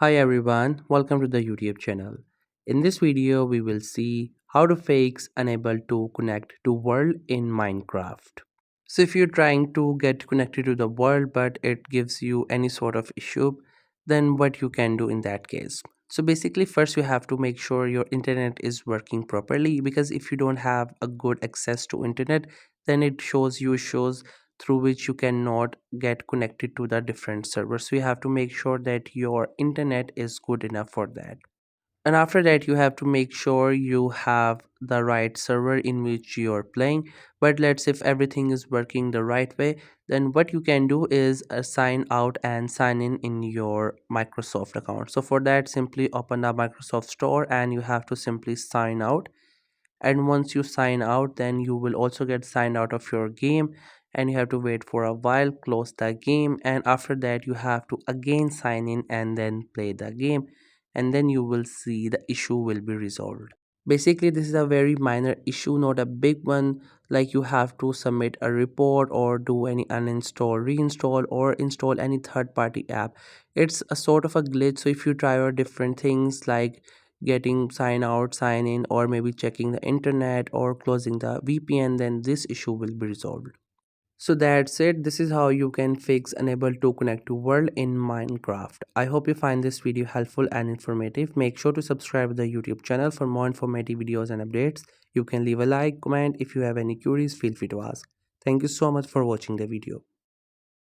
Hi everyone, welcome to the YouTube channel. In this video, we will see how to fix unable to connect to world in Minecraft. So if you're trying to get connected to the world but it gives you any sort of issue, then what you can do in that case. So basically first you have to make sure your internet is working properly, because if you don't have a good access to internet, then it shows through which you cannot get connected to the different servers. So you have to make sure that your internet is good enough for that. And after that you have to make sure you have the right server in which you're playing. But let's, if everything is working the right way, then what you can do is sign out and sign in your Microsoft account. So for that, simply open the Microsoft store and you have to simply sign out. And once you sign out, then you will also get signed out of your game, and you have to wait for a while, close the game, and after that you have to again sign in and then play the game, and then you will see the issue will be resolved. Basically this is a very minor issue, not a big one, like you have to submit a report or do any uninstall, reinstall, or install any third party app. It's a sort of a glitch, so if you try out different things like getting sign out, sign in, or maybe checking the internet or closing the VPN, then this issue will be resolved. So that's it. This is how you can fix unable to connect to world in Minecraft. I hope you find this video helpful and informative. Make sure to subscribe to the YouTube channel for more informative videos and updates. You can leave a like, comment. If you have any queries, feel free to ask. Thank you so much for watching the video.